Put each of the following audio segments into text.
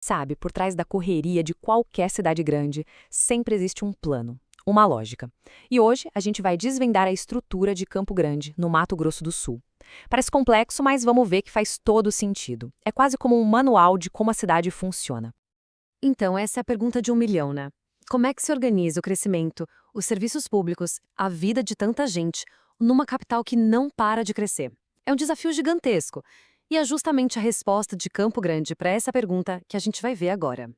Sabe, por trás da correria de qualquer cidade grande, sempre existe um plano, uma lógica. E hoje a gente vai desvendar a estrutura de Campo Grande, no Mato Grosso do Sul. Parece complexo, mas vamos ver que faz todo sentido. É quase como um manual de como a cidade funciona. Então, essa é a pergunta de 1 milhão, né? Como é que se organiza o crescimento, os serviços públicos, a vida de tanta gente, numa capital que não para de crescer? É um desafio gigantesco. E é justamente a resposta de Campo Grande para essa pergunta que a gente vai ver agora.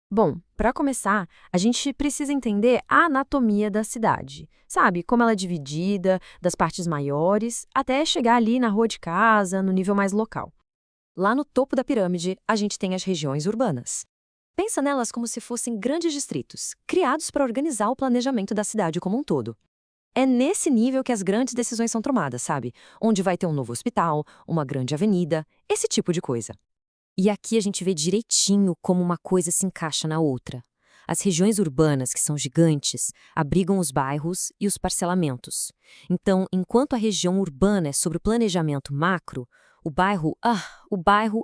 Bom, para começar, a gente precisa entender a anatomia da cidade. Sabe, como ela é dividida, das partes maiores, até chegar ali na rua de casa, no nível mais local. Lá no topo da pirâmide, a gente tem as regiões urbanas. Pensa nelas como se fossem grandes distritos, criados para organizar o planejamento da cidade como um todo. É nesse nível que as grandes decisões são tomadas, sabe? Onde vai ter um novo hospital, uma grande avenida, esse tipo de coisa. E aqui a gente vê direitinho como uma coisa se encaixa na outra. As regiões urbanas, que são gigantes, abrigam os bairros e os parcelamentos. Então, enquanto a região urbana é sobre o planejamento macro, o bairro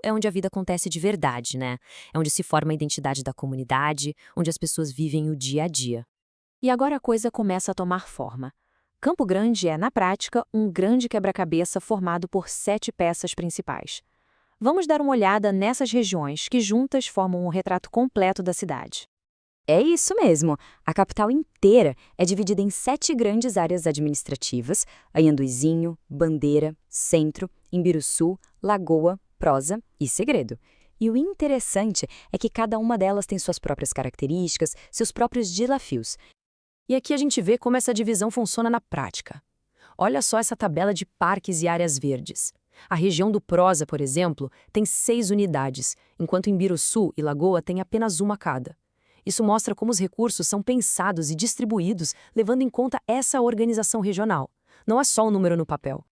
é onde a vida acontece de verdade, né? É onde se forma a identidade da comunidade, onde as pessoas vivem o dia a dia. E agora a coisa começa a tomar forma. Campo Grande é, na prática, um grande quebra-cabeça formado por 7 peças principais. Vamos dar uma olhada nessas regiões que juntas formam um retrato completo da cidade. É isso mesmo! A capital inteira é dividida em 7 grandes áreas administrativas: Anhanduizinho, Bandeira, Centro, Imbiruçu, Lagoa, Prosa e Segredo. E o interessante é que cada uma delas tem suas próprias características, seus próprios desafios. E aqui a gente vê como essa divisão funciona na prática. Olha só essa tabela de parques e áreas verdes. A região do Prosa, por exemplo, tem 6 unidades, enquanto Imbiruçu e Lagoa têm apenas uma cada. Isso mostra como os recursos são pensados e distribuídos levando em conta essa organização regional. Não é só um número no papel.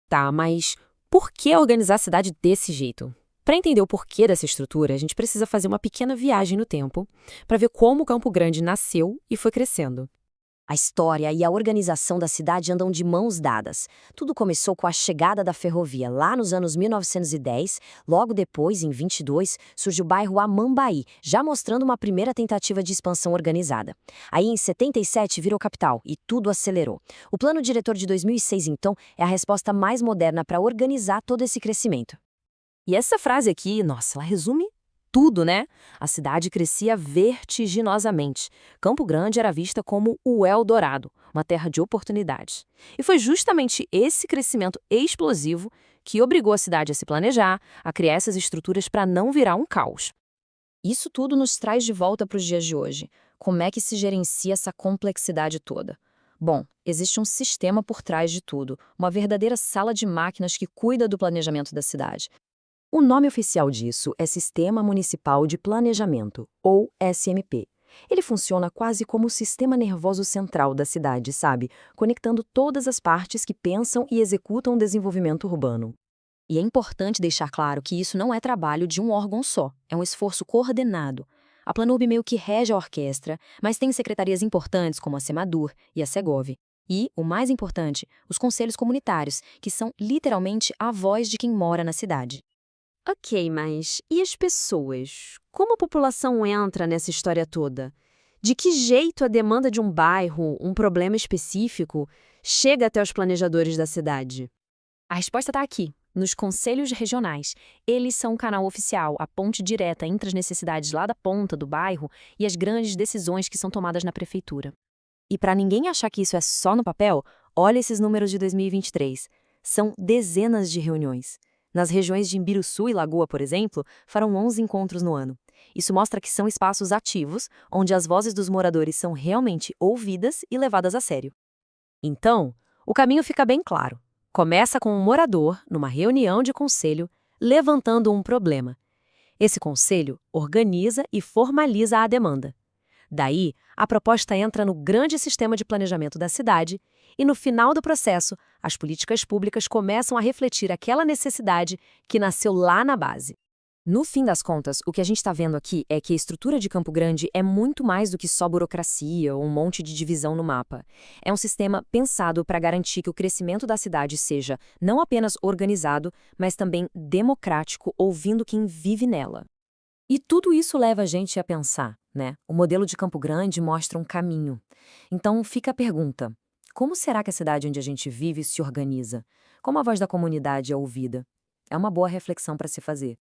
Tá, mas por que organizar a cidade desse jeito? Para entender o porquê dessa estrutura, a gente precisa fazer uma pequena viagem no tempo para ver como Campo Grande nasceu e foi crescendo. A história e a organização da cidade andam de mãos dadas. Tudo começou com a chegada da ferrovia lá nos anos 1910. Logo depois, em 22, surge o bairro Amambaí, já mostrando uma primeira tentativa de expansão organizada. Aí, em 77, virou capital e tudo acelerou. O plano diretor de 2006, então, é a resposta mais moderna para organizar todo esse crescimento. E essa frase aqui, nossa, ela resume tudo, né? A cidade crescia vertiginosamente. Campo Grande era vista como o Eldorado, uma terra de oportunidades. E foi justamente esse crescimento explosivo que obrigou a cidade a se planejar, a criar essas estruturas para não virar um caos. Isso tudo nos traz de volta para os dias de hoje. Como é que se gerencia essa complexidade toda? Bom, existe um sistema por trás de tudo, uma verdadeira sala de máquinas que cuida do planejamento da cidade. O nome oficial disso é Sistema Municipal de Planejamento, ou SMP. Ele funciona quase como o sistema nervoso central da cidade, sabe? Conectando todas as partes que pensam e executam o desenvolvimento urbano. E é importante deixar claro que isso não é trabalho de um órgão só, é um esforço coordenado. A Planurb meio que rege a orquestra, mas tem secretarias importantes como a Semadur e a Segov. E, o mais importante, os conselhos comunitários, que são literalmente a voz de quem mora na cidade. Ok, mas e as pessoas? Como a população entra nessa história toda? De que jeito a demanda de um bairro, um problema específico, chega até os planejadores da cidade? A resposta está aqui, nos conselhos regionais. Eles são um canal oficial, a ponte direta entre as necessidades lá da ponta do bairro e as grandes decisões que são tomadas na prefeitura. E para ninguém achar que isso é só no papel, olha esses números de 2023. São dezenas de reuniões. Nas regiões de Imbiruçu e Lagoa, por exemplo, farão 11 encontros no ano. Isso mostra que são espaços ativos, onde as vozes dos moradores são realmente ouvidas e levadas a sério. Então, o caminho fica bem claro. Começa com um morador, numa reunião de conselho, levantando um problema. Esse conselho organiza e formaliza a demanda. Daí, a proposta entra no grande sistema de planejamento da cidade e, no final do processo, as políticas públicas começam a refletir aquela necessidade que nasceu lá na base. No fim das contas, o que a gente está vendo aqui é que a estrutura de Campo Grande é muito mais do que só burocracia ou um monte de divisão no mapa. É um sistema pensado para garantir que o crescimento da cidade seja não apenas organizado, mas também democrático, ouvindo quem vive nela. E tudo isso leva a gente a pensar, né? O modelo de Campo Grande mostra um caminho. Então fica a pergunta: como será que a cidade onde a gente vive se organiza? Como a voz da comunidade é ouvida? É uma boa reflexão para se fazer.